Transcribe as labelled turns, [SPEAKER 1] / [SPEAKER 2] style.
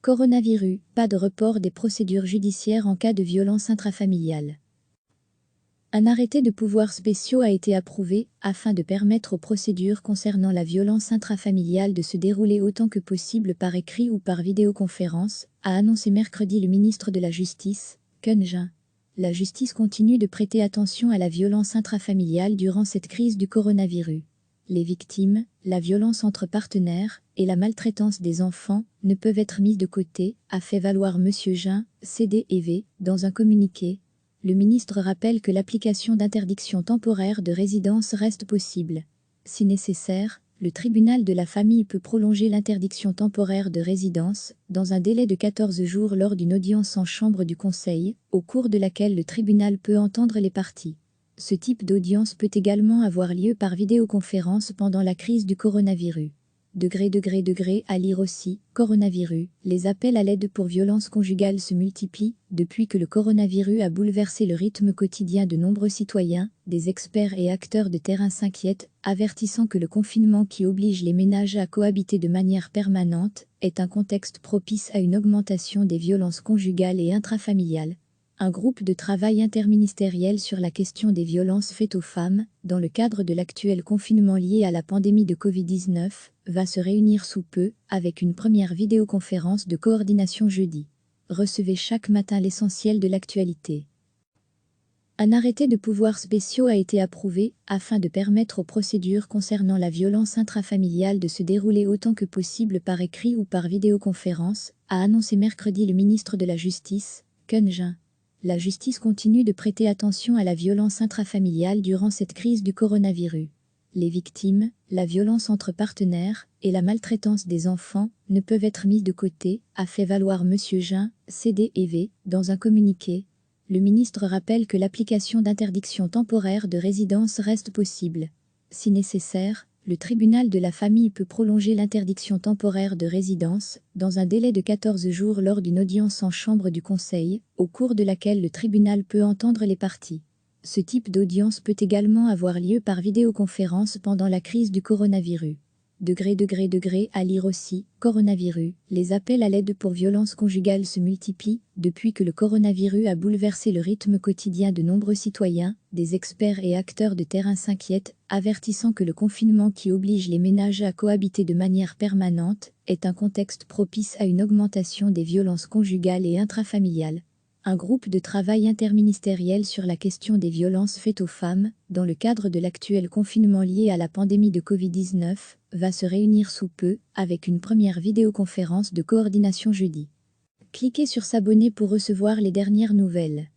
[SPEAKER 1] Coronavirus, pas de report des procédures judiciaires en cas de violence intrafamiliale. Un arrêté de pouvoirs spéciaux a été approuvé afin de permettre aux procédures concernant la violence intrafamiliale de se dérouler autant que possible par écrit ou par vidéoconférence, a annoncé mercredi le ministre de la Justice, Ken Jean. La justice continue de prêter attention à la violence intrafamiliale durant cette crise du coronavirus. Les victimes, la violence entre partenaires et la maltraitance des enfants ne peuvent être mises de côté, a fait valoir M. Jean, CDEV, dans un communiqué. Le ministre rappelle que l'application d'interdictions temporaires de résidence reste possible. Si nécessaire, le tribunal de la famille peut prolonger l'interdiction temporaire de résidence dans un délai de 14 jours lors d'une audience en chambre du Conseil, au cours de laquelle le tribunal peut entendre les parties. Ce type d'audience peut également avoir lieu par vidéoconférence pendant la crise du coronavirus. À lire aussi, coronavirus, les appels à l'aide pour violences conjugales se multiplient. Depuis que le coronavirus a bouleversé le rythme quotidien de nombreux citoyens, des experts et acteurs de terrain s'inquiètent, avertissant que le confinement qui oblige les ménages à cohabiter de manière permanente est un contexte propice à une augmentation des violences conjugales et intrafamiliales. Un groupe de travail interministériel sur la question des violences faites aux femmes, dans le cadre de l'actuel confinement lié à la pandémie de Covid-19, va se réunir sous peu, avec une première vidéoconférence de coordination jeudi. Recevez chaque matin l'essentiel de l'actualité. Un arrêté de pouvoirs spéciaux a été approuvé afin de permettre aux procédures concernant la violence intrafamiliale de se dérouler autant que possible par écrit ou par vidéoconférence, a annoncé mercredi le ministre de la Justice, Ken Jean. La justice continue de prêter attention à la violence intrafamiliale durant cette crise du coronavirus. Les victimes, la violence entre partenaires et la maltraitance des enfants ne peuvent être mises de côté, a fait valoir M. Jean, CDEV, dans un communiqué. Le ministre rappelle que l'application d'interdictions temporaires de résidence reste possible. Si nécessaire, le tribunal de la famille peut prolonger l'interdiction temporaire de résidence dans un délai de 14 jours lors d'une audience en chambre du Conseil, au cours de laquelle le tribunal peut entendre les parties. Ce type d'audience peut également avoir lieu par vidéoconférence pendant la crise du coronavirus. À lire aussi, coronavirus, les appels à l'aide pour violences conjugales se multiplient. Depuis que le coronavirus a bouleversé le rythme quotidien de nombreux citoyens, des experts et acteurs de terrain s'inquiètent, avertissant que le confinement qui oblige les ménages à cohabiter de manière permanente est un contexte propice à une augmentation des violences conjugales et intrafamiliales. Un groupe de travail interministériel sur la question des violences faites aux femmes, dans le cadre de l'actuel confinement lié à la pandémie de Covid-19, va se réunir sous peu, avec une première vidéoconférence de coordination jeudi. Cliquez sur s'abonner pour recevoir les dernières nouvelles.